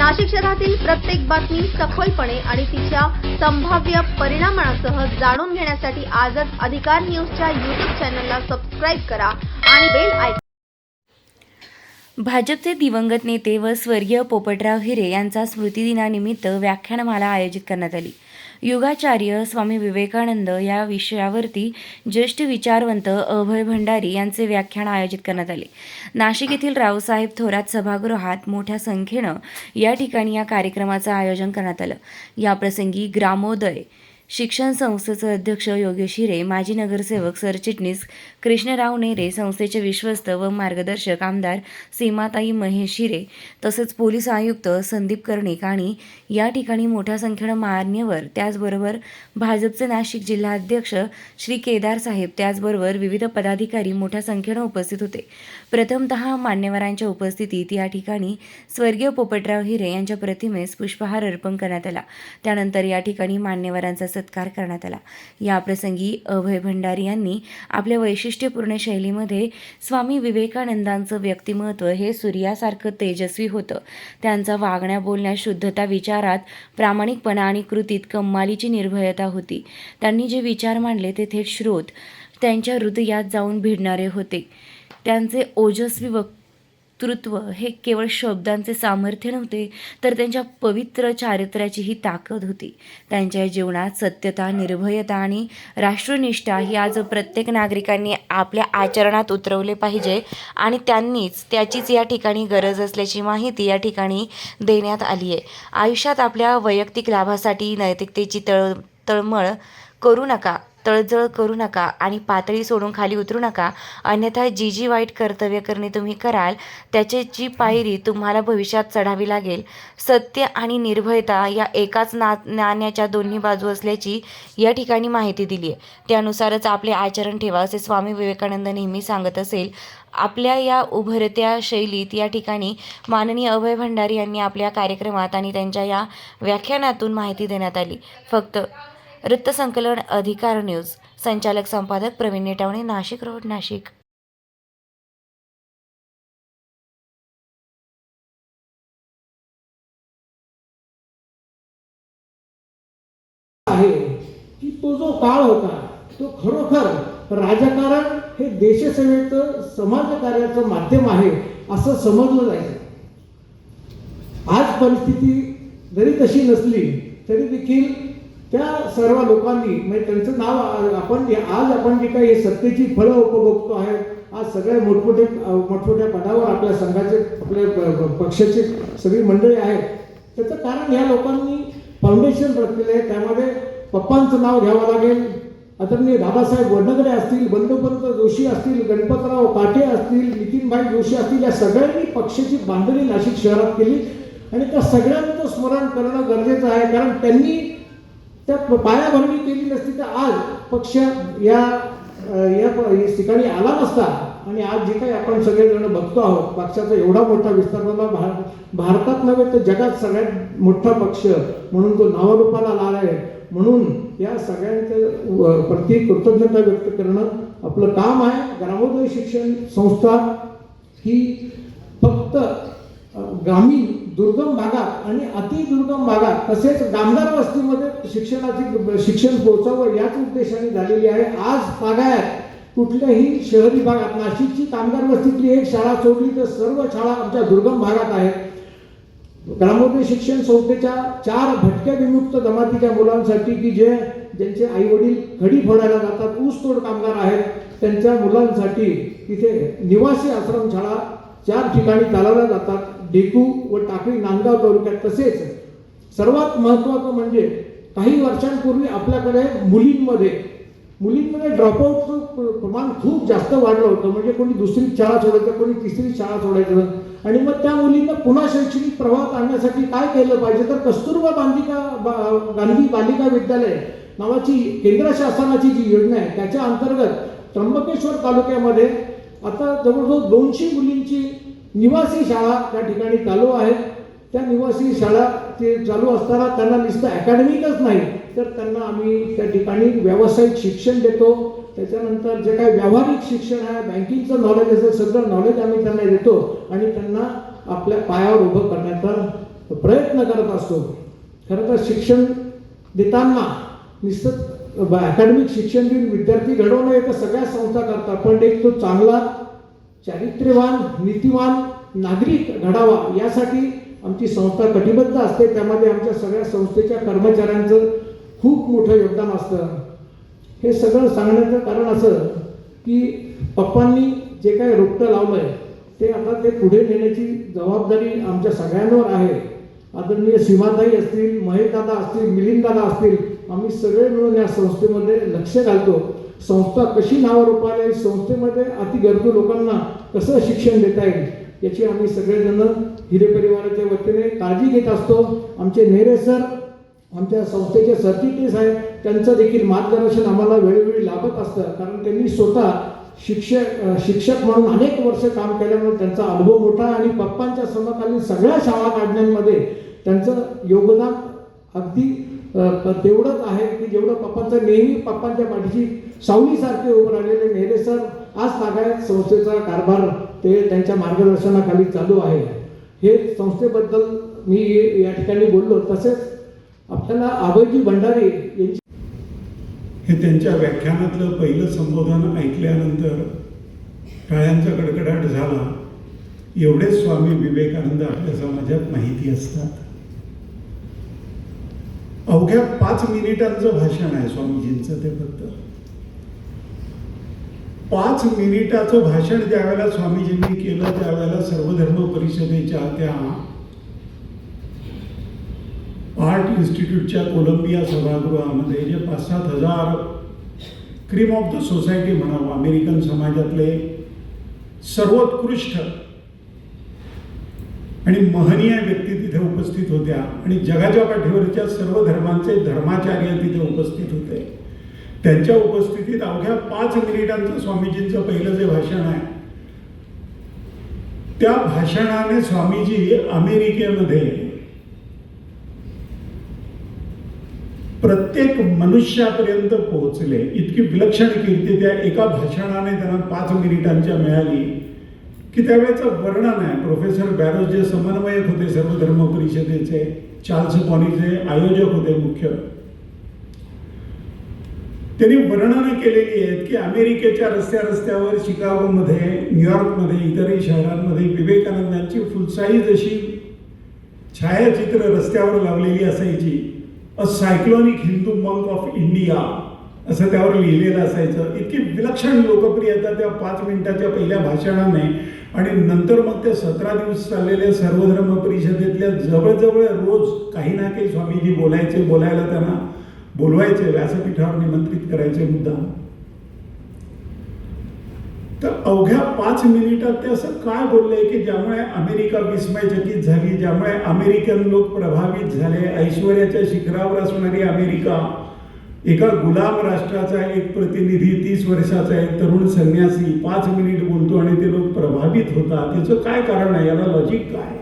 नाशिक शहरातील प्रत्येक बातमी सखोलपणे आणि तिच्या संभाव्य परिणामांसह जाणून घेण्यासाठी आजच अधिकार न्यूजच्या YouTube चॅनलला सबस्क्राइब करा आणि बेल आयकॉन. भाजपचे दिवंगत नेते व स्वर्गीय पोपटराव हिरे यांचा स्मृतिदिनानिमित्त व्याख्यानमाला आयोजित करण्यात आली. युगाचार्य स्वामी विवेकानंद या विषयावरती ज्येष्ठ विचारवंत अभय भंडारी यांचे व्याख्यान आयोजित करण्यात आले. नाशिक येथील रावसाहेब थोरात सभागृहात मोठ्या संख्येनं या ठिकाणी या कार्यक्रमाचं आयोजन करण्यात आलं. याप्रसंगी ग्रामोदय शिक्षण संस्थेचे अध्यक्ष योगेश हिरे, माजी नगरसेवक सरचिटणीस कृष्णराव नेरे, संस्थेचे विश्वस्त व मार्गदर्शक आमदार सीमाताई महेश हिरे तसेच पोलीस आयुक्त संदीप कर्णिक आणि या ठिकाणी मोठ्या संख्येनं मान्यवर, त्याचबरोबर भाजपचे नाशिक जिल्हाध्यक्ष श्री केदार साहेब, त्याचबरोबर विविध पदाधिकारी मोठ्या संख्येनं उपस्थित होते. प्रथमतः मान्यवरांच्या उपस्थितीत या ठिकाणी स्वर्गीय पोपटराव हिरे यांच्या प्रतिमेस पुष्पहार अर्पण करण्यात आला. त्यानंतर या ठिकाणी मान्यवरांचा सत्कार करण्यात आला. या प्रसंगी अभय भंडारी यांनी आपल्या वैशिष्ट्यपूर्ण शैलीमध्ये स्वामी विवेकानंदांचं व्यक्तिमत्व हे सूर्यासारखं तेजस्वी होतं. त्यांचा वागण्या बोलण्यात शुद्धता, विचारात प्रामाणिकपणा आणि कृतीत कमालीची निर्भयता होती. त्यांनी जे विचार मांडले ते थेट श्रोत त्यांच्या हृदयात जाऊन भिडणारे होते. त्यांचे ओजस्वी वक्तृत्व हे केवळ शब्दांचे सामर्थ्य नव्हते, तर त्यांच्या पवित्र चारित्र्याची ही ताकद होती. त्यांच्या जीवनात सत्यता, निर्भयता आणि राष्ट्रनिष्ठा ही आज प्रत्येक नागरिकांनी आपल्या आचरणात उतरवले पाहिजे आणि त्यांनीच त्याचीच या ठिकाणी गरज असल्याची माहिती या ठिकाणी देण्यात आली आहे. आयुष्यात आपल्या वैयक्तिक लाभासाठी नैतिकतेची तळजळ करू नका आणि पातळी सोडून खाली उतरू नका. अन्यथा जी वाईट कर्तव्य करणे तुम्ही कराल त्याची पायरी तुम्हाला भविष्यात चढावी लागेल. सत्य आणि निर्भयता या एकाच नाण्याच्या दोन्ही बाजू असल्याची या ठिकाणी माहिती दिली आहे. त्यानुसारच आपले आचरण ठेवा असे स्वामी विवेकानंद नेहमी सांगत असेल. आपल्या या उभरत्या शैलीत या ठिकाणी माननीय अभय भंडारी यांनी आपल्या कार्यक्रमात आणि त्यांच्या या व्याख्यानातून माहिती देण्यात आली. फक्त वृत्तसंकलन अधिकार न्यूज, संचालक संपादक प्रवीण नेटावणे, नाशिक रोड, नाशिक. आहे की तो जो काळ होता तो खरोखर राजकारण हे देशसेवेचं, समाजकार्याचं माध्यम आहे असं समजलं जायचं. आज परिस्थिती जरी तशी नसली तरी देखील त्या सर्व लोकांनी म्हणजे त्यांचं नाव आपण जे काही हे सत्तेची फळं उपभोगतो आहे. आज सगळे मोठमोठ्या पदावर आपल्या संघाचे, आपल्या पक्षाचे सगळी मंडळी आहेत. त्याचं कारण ह्या लोकांनी फाउंडेशन रचलेलं आहे. त्यामध्ये पप्पांचं नाव घ्यावं लागेल. आदरणीय दादासाहेब वडनगरे असतील, बंडोपंत जोशी असतील, गणपतराव काटे असतील, नितीनभाई जोशी असतील, या सगळ्यांनी पक्षाची बांधणी नाशिक शहरात केली आणि त्या सगळ्यांचं स्मरण करणं गरजेचं आहे. कारण त्यांनी त्या पायाभरणी केली नसती तर आज पक्ष या ठिकाणी आला नसता. आणि आज जे काही आपण सगळेजण बघतो आहोत, पक्षाचा एवढा मोठा विस्तार झाला, भारतात नव्हे तर जगात सगळ्यात मोठा पक्ष म्हणून तो नावारूपाला आला आहे. म्हणून या सगळ्यांच्या प्रति कृतज्ञता व्यक्त करणं आपलं काम आहे. ग्रामोदय शिक्षण संस्था ही फक्त ग्रामीण दुर्गम भागात आणि अतिदुर्गम भागात तसेच कामगार वस्तीमध्ये शिक्षण पोहोचावं याच उद्देशाने झालेली आहे. आज तागायत कुठल्याही शहरी भागात, नाशिकची कामगार वस्तीतली एक शाळा सोडली तर सर्व शाळा आमच्या दुर्गम भागात आहेत. ग्रामोदय शिक्षण संस्थेच्या 4 भटक्या विमुक्त जमातीच्या मुलांसाठी की ज्यांचे आई वडील खडी फोडायला जातात, ऊसतोड कामगार आहेत, त्यांच्या मुलांसाठी तिथे निवासी आश्रमशाळा 4 ठिकाणी चालवल्या जातात. डेकू व टाकळी, नांदगाव तालुक्यात. तसेच सर्वात महत्त्वाचं म्हणजे काही वर्षांपूर्वी आपल्याकडे मुलींमध्ये ड्रॉपआउटचं प्रमाण खूप जास्त वाढलं होतं. म्हणजे कोणी दुसरी शाळा सोडायचं, कोणी तिसरी शाळा सोडायचं. आणि मग त्या मुलींना पुन्हा शैक्षणिक प्रवाहात आणण्यासाठी काय केलं पाहिजे, तर कस्तुरबा गांधी बालिका विद्यालय नावाची केंद्र शासनाची जी योजना आहे त्याच्या अंतर्गत त्र्यंबकेश्वर तालुक्यामध्ये आता जवळजवळ 200 मुलींची निवासी शाळा त्या ठिकाणी चालू आहेत. त्या निवासी शाळा ते चालू असताना त्यांना नुसतं अकॅडमिकच नाही तर त्यांना आम्ही त्या ठिकाणी व्यावसायिक शिक्षण देतो. त्याच्यानंतर जे काही व्यावहारिक शिक्षण आहे, बँकिंगचं नॉलेज असेल, सगळं नॉलेज आम्ही त्यांना देतो आणि त्यांना आपल्या पायावर उभं करण्याचा प्रयत्न करत असतो. खरं तर शिक्षण देताना नुसतं अकॅडमिक शिक्षण देऊन विद्यार्थी घडवणं हे तर सगळ्या संस्था करतात, पण एक तो चांगला चारित्र्यवान नीतिवान नागरिक घडावा यासाठी आमची संस्था कटिबद्ध असते. त्यामध्ये आमच्या सगळ्या संस्थेच्या कर्मचाऱ्यांचं खूप मोठं योगदान असतं. हे सगळं सांगण्याचं कारण असं की पप्पांनी जे काही रोपटं लावलंय ते आता ते पुढे नेण्याची जबाबदारी आमच्या सगळ्यांवर आहे. आदरणीय सीमाताई असतील, महेशदादा असतील, मिलिंददादा असतील, आम्ही सगळे मिळून या संस्थेमध्ये लक्ष घालतो. संस्था कशी नावारूपाला येईल, संस्थेमध्ये अति गरजू लोकांना कसं शिक्षण देता येईल याची आम्ही सगळेजण हिरे परिवाराच्या वतीने काळजी घेत असतो. आमचे नेरे सर, आमच्या संस्थेचे सरचिटणीस आहेत, त्यांचं देखील मार्गदर्शन आम्हाला वेळोवेळी लाभत असतं, कारण त्यांनी स्वतः शिक्षक म्हणून अनेक वर्ष काम केल्यामुळे त्यांचा अनुभव मोठा आहे आणि पप्पांच्या समकालीन सगळ्या शाळा काढण्यामध्ये त्यांचं योगदान अगदी तेवढंच आहे की जेवढं पप्पांचं नेहमी पप्पांच्या पाठीशी सावलीसारखे उभं राहिलेले नेरे सर आज तागायत संस्थेचा कारभार ते त्यांच्या मार्गदर्शनाखाली चालू आहे. हे संस्थेबद्दल मी या ठिकाणी बोललो. तसेच आपल्याला अभयजी भंडारे यांची हे त्यांच्या व्याख्यानातलं पहिलं संबोधन ऐकल्यानंतर टाळ्यांचा कडकडाट झाला. एवढेच स्वामी विवेकानंद आपल्या समाजात माहिती असतात. अवघ्या 5 मिनिटांचं भाषण आहे स्वामीजींचं. ते फक्त 5 मिनिटाचं भाषण ज्यावेळेला स्वामीजींनी केलं त्यावेळेला सर्वधर्म परिषदेच्या त्या आर्ट इन्स्टिट्यूटच्या कोलंबिया सभागृहामध्ये जे 5-7 हजार क्रीम ऑफ द सोसायटी म्हणावं, अमेरिकन समाजातले सर्वोत्कृष्ट आणि महनीय व्यक्ती तिथे उपस्थित होत्या आणि जगाच्या पाठीवरच्या सर्व धर्मांचे धर्माचार्य तिथे उपस्थित होते. त्यांच्या उपस्थितीत अवघ्या 5 मिनिटांचं स्वामीजींचं पहिलं जे भाषण आहे त्या भाषणाने स्वामीजी अमेरिकेमध्ये प्रत्येक मनुष्यापर्यंत पोहोचले. इतकी विलक्षण कीर्ती त्या एका भाषणाने त्यांना 5 मिनिटांच्या मिळाली की त्यावेळेचं वर्णन आहे. प्रोफेसर बॅरोज जे समन्वयक होते सर्वधर्म परिषदेचे, चार्ल्स कॉनीचे आयोजक होते मुख्य, त्यांनी वर्णनं केलेली आहेत की अमेरिकेच्या रस्त्यावर, शिकागोमध्ये, न्यूयॉर्कमध्ये, इतरही शहरांमध्ये विवेकानंदांची फुलसाईज अशी छायाचित्र रस्त्यावर लावलेली असायची. A cyclonic Hindu monk of India असं त्यावर लिहिलेलं असायचं. इतकी विलक्षण लोकप्रियता त्या 5 मिनिटाच्या पहिल्या भाषणाने आणि नंतर मग त्या 17 दिवस चाललेल्या सर्वधर्म परिषदेतल्या जवळजवळ रोज काही ना काही स्वामीजी बोलायला त्यांना बोलवायचे, व्यासपीठावर निमंत्रित करायचे मुद्दाम. तर अवघ्या 5 मिनिटात ते असं काय बोलले की ज्यामुळे अमेरिका विस्मयचकित झाली, ज्यामुळे अमेरिकन लोक प्रभावित झाले. ऐश्वर्याच्या शिखरावर असणारी अमेरिका, एका गुलाम राष्ट्राचा एक प्रतिनिधी, 30 वर्षाचा एक तरुण संन्यासी 5 मिनिट बोलतो आणि ते लोक प्रभावित होतात. त्याचं काय कारण आहे, याला लॉजिक काय आहे?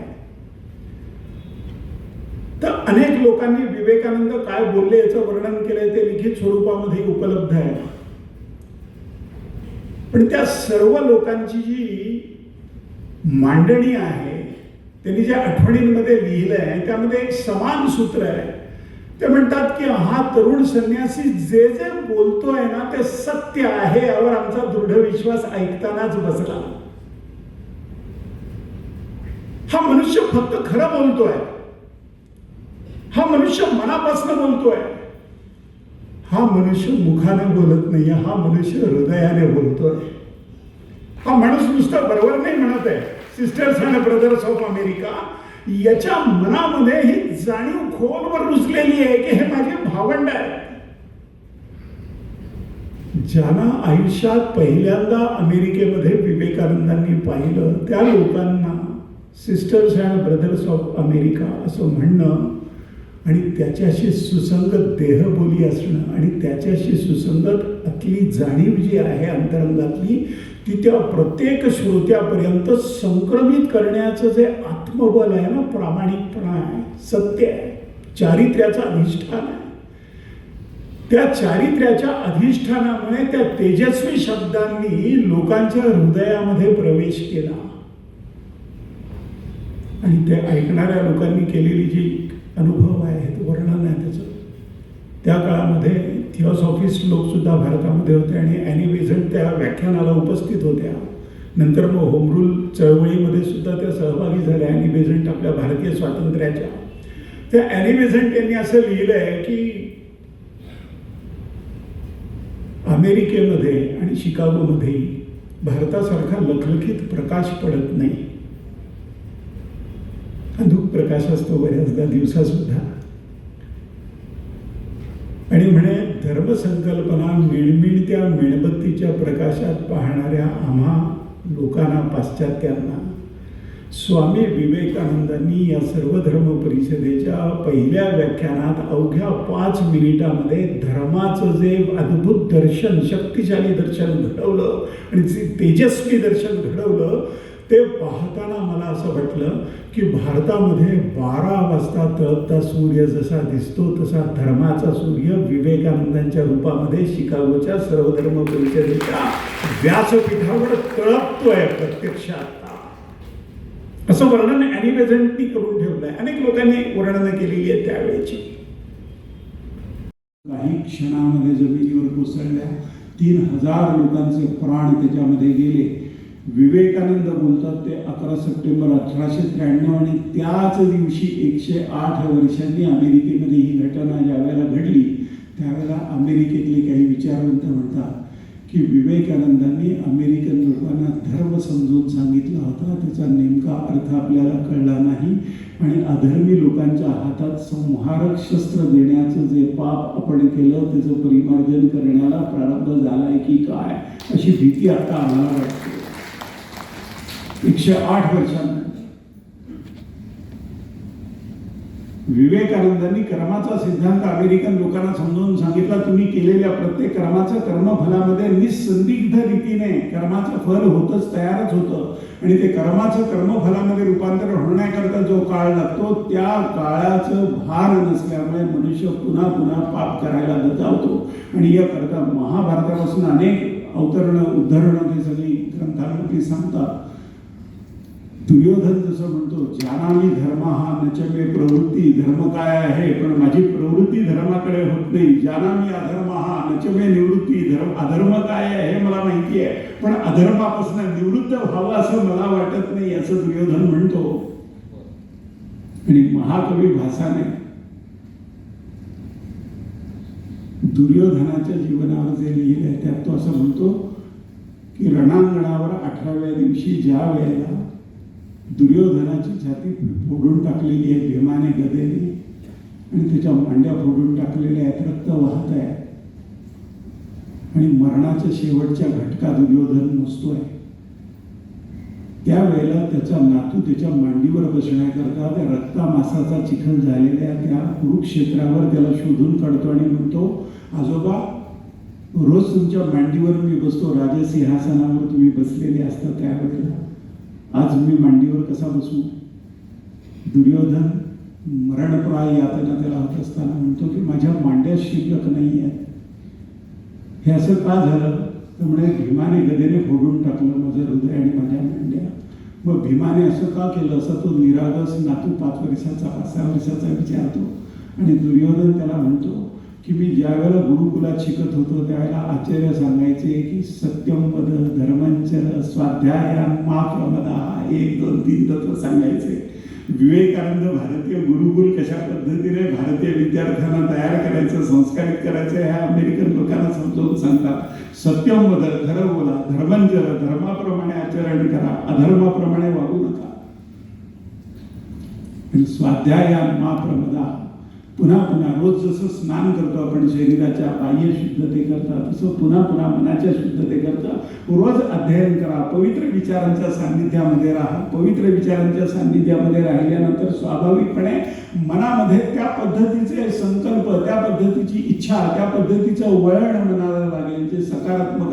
तर अनेक लोकांनी विवेकानंद काय बोलले याचं वर्णन केलंय, ते लिखित स्वरूपामध्ये उपलब्ध आहे. पण त्या सर्व लोकांची जी मांडणी आहे, त्यांनी ज्या आठवणींमध्ये लिहिलंय त्यामध्ये एक समान सूत्र आहे. ते म्हणतात की हा तरुण संन्यासी जे जे बोलतोय ना ते सत्य आहे, यावर आमचा दृढ विश्वास ऐकतानाच बसला. हा मनुष्य फक्त खरं बोलतोय, हा मनुष्य मनापासून बोलतोय, हा मनुष्य मुखाने बोलत नाही, हा मनुष्य हृदयाने बोलतोय. हा माणूस नुसतं बरोबर नाही म्हणत आहे. Sisters and brothers of America याच्या मनामध्ये ही जाणीव खोलवर रुजलेली आहे की हे माझे भावंड आहे. ज्यांना आयुष्यात पहिल्यांदा अमेरिकेमध्ये विवेकानंदांनी पाहिलं त्या लोकांना sisters and brothers of America असं म्हणणं आणि त्याच्याशी सुसंगत देहबोली असणं आणि त्याच्याशी सुसंगत आतली जाणीव जी आहे अंतरंगातली ती त्या प्रत्येक श्रोत्यापर्यंत संक्रमित करण्याचं जे आत्मबल आहे ना, प्रामाणिकपणा आहे, सत्य आहे, चारित्र्याचं अधिष्ठान आहे. त्या चारित्र्याच्या अधिष्ठानामुळे त्या तेजस्वी शब्दांनी लोकांच्या हृदयामध्ये प्रवेश केला. आणि ते ऐकणाऱ्या लोकांनी केलेली जी अनुभव आहे वर्णन आहे त्याचं. त्या काळामध्ये थिओसॉफिस्ट लोकसुद्धा भारतामध्ये होते आणि ॲनी बेझंट त्या व्याख्यानाला उपस्थित होत्या. नंतर मग होम रूल चळवळीमध्ये सुद्धा त्या सहभागी झाल्या. ॲनी बेझंट आपल्या भारतीय स्वातंत्र्याच्या. त्या ॲनी बेझंट यांनी असं लिहिलं आहे की अमेरिकेमध्ये आणि शिकागोमध्ये भारतासारखा लखलखीत प्रकाश पडत नाही. अंधुक प्रकाश असतो बऱ्याचदा दिवसासुद्धा. आणि म्हणे धर्मसंकल्पना मिळमिळत्या मेणबत्तीच्या प्रकाशात पाहणाऱ्या आम्हा लोकांना, पाश्चात्यांना स्वामी विवेकानंदांनी या सर्वधर्म परिषदेच्या पहिल्या व्याख्यानात अवघ्या 5 मिनिटामध्ये धर्माचं जे अद्भुत दर्शन, शक्तिशाली दर्शन घडवलं आणि जे तेजस्वी दर्शन घडवलं ते पाहताना मला असं वाटलं की भारतामध्ये 12 वाजता तळपता सूर्य जसा दिसतो तसा धर्माचा सूर्य विवेकानंदांच्या रूपामध्ये शिकागोच्या सर्वधर्म परिषदेच्या व्यासपीठावर तळपतोय प्रत्यक्षात. असं वर्णन ॲनी बेझंटनी करून ठेवलंय. अनेक लोकांनी वर्णनं केलेली आहेत त्यावेळेची. काही क्षणामध्ये जमिनीवर कोसळल्या. 3000 लोकांचे प्राण त्याच्यामध्ये गेले. विवेकानंद बोलतात ते 11 सप्टेंबर 1893 आणि त्याच दिवशी 108 वर्षांनी अमेरिकेमध्ये ही घटना ज्यावेळेला घडली त्यावेळेला अमेरिकेतले काही विचारवंत म्हणतात की विवेकानंदांनी अमेरिकन लोकांना धर्म समजून सांगितला होता, त्याचा नेमका अर्थ आपल्याला कळला नाही आणि अधर्मी लोकांच्या हातात संहारक शस्त्र देण्याचं जे पाप आपण केलं त्याचं परिमार्जन करण्याला प्रारंभ झालाय की काय अशी भीती आता आम्हाला वाटते. 108 वर्षांनंतर विवेकानंदांनी कर्माचा सिद्धांत अमेरिकन लोकांना समजावून सांगितला. तुम्ही केलेल्या प्रत्येक कर्माचं कर्मफलामध्ये निसंदिग्ध रीतीने कर्माचं फल होतच तयारच होतं आणि ते कर्माचं कर्मफलामध्ये रूपांतर होण्याकरता जो काळ लागतो त्या काळाचं भार नसल्यामुळे मनुष्य पुन्हा पुन्हा पाप करायला दजावतो आणि याकरता महाभारतापासून अनेक अवतरणं उद्धरणं ते सगळी ग्रंथांमध्ये सांगतात. दुर्योधन जसं म्हणतो जानामी धर्म हा नचमे प्रवृत्ती, धर्म काय आहे पण माझी प्रवृत्ती धर्माकडे होत नाही. जानामी अधर्म हा नचमे निवृत्ती, अधर्म काय आहे हे मला माहिती आहे पण अधर्मापासून निवृत्त व्हावं असं मला वाटत नाही असं दुर्योधन म्हणतो. आणि महाकवी भासाने दुर्योधनाच्या जीवनावर जे लिहिलं आहे त्यात तो असं म्हणतो की रणांगणावर 18व्या दिवशी ज्या वेळेला दुर्योधनाची छाती फोडून टाकलेली आहे भीमाने गदेने आणि त्याच्या मांड्या फोडून टाकलेल्या आहेत, रक्त वाहत आहे आणि मरणाच्या शेवटच्या घटका दुर्योधन मोजतोय. त्यावेळेला त्याचा नातू त्याच्या मांडीवर बसण्याकरता त्या रक्तामासाचा चिखल झालेल्या त्या कुरुक्षेत्रावर त्याला शोधून काढतो आणि म्हणतो आजोबा रोज तुमच्या मांडीवर मी बसतो, राजसिंहासनावर तुम्ही बसलेले असता त्यावेळेला आज मी मांडीवर कसा बसू. दुर्योधन मरणप्राय यातना त्याला होत असताना म्हणतो की माझ्या मांड्या शिल्लक नाही आहेत. हे असं का झालं तर म्हणे भीमाने गदेने फोडून टाकलं माझं हृदय आणि माझ्या मांड्या. मग भीमाने असं का केलं असं तो निरागस नातू 5 वर्षाचा 5-6 वर्षाचा विचारतो आणि दुर्योधन त्याला म्हणतो की मी ज्या वेळेला गुरुकुलात शिकत होतो त्यावेळेला आचार्य सांगायचे की सत्यम वद धर्मंचर स्वाध्यायान मा प्रमदा 1 2 3 तत्व सांगायचे. विवेकानंद भारतीय गुरुकुल कशा पद्धतीने भारतीय विद्यार्थ्यांना तयार करायचं, संस्कारित करायचं ह्या अमेरिकन लोकांना समजावून सांगतात. सत्यम वद, खरं बोला, धर्मंचर, धर्माप्रमाणे आचरण करा, अधर्माप्रमाणे वागू नका. आणि स्वाध्यायान मा प्रमदा, पुन्हा पुन्हा रोज जसं स्नान करतो आपण शरीराच्या बाह्य शुद्धतेकरता तसं पुन्हा पुन्हा मनाच्या शुद्धतेकरता रोज अध्ययन करा. पवित्र विचारांच्या सान्निध्यामध्ये राहा. पवित्र विचारांच्या सान्निध्यामध्ये राहिल्यानंतर स्वाभाविकपणे मनामध्ये त्या पद्धतीचे संकल्प, त्या पद्धतीची इच्छा, त्या पद्धतीचं वळण मनाला लागेल जे सकारात्मक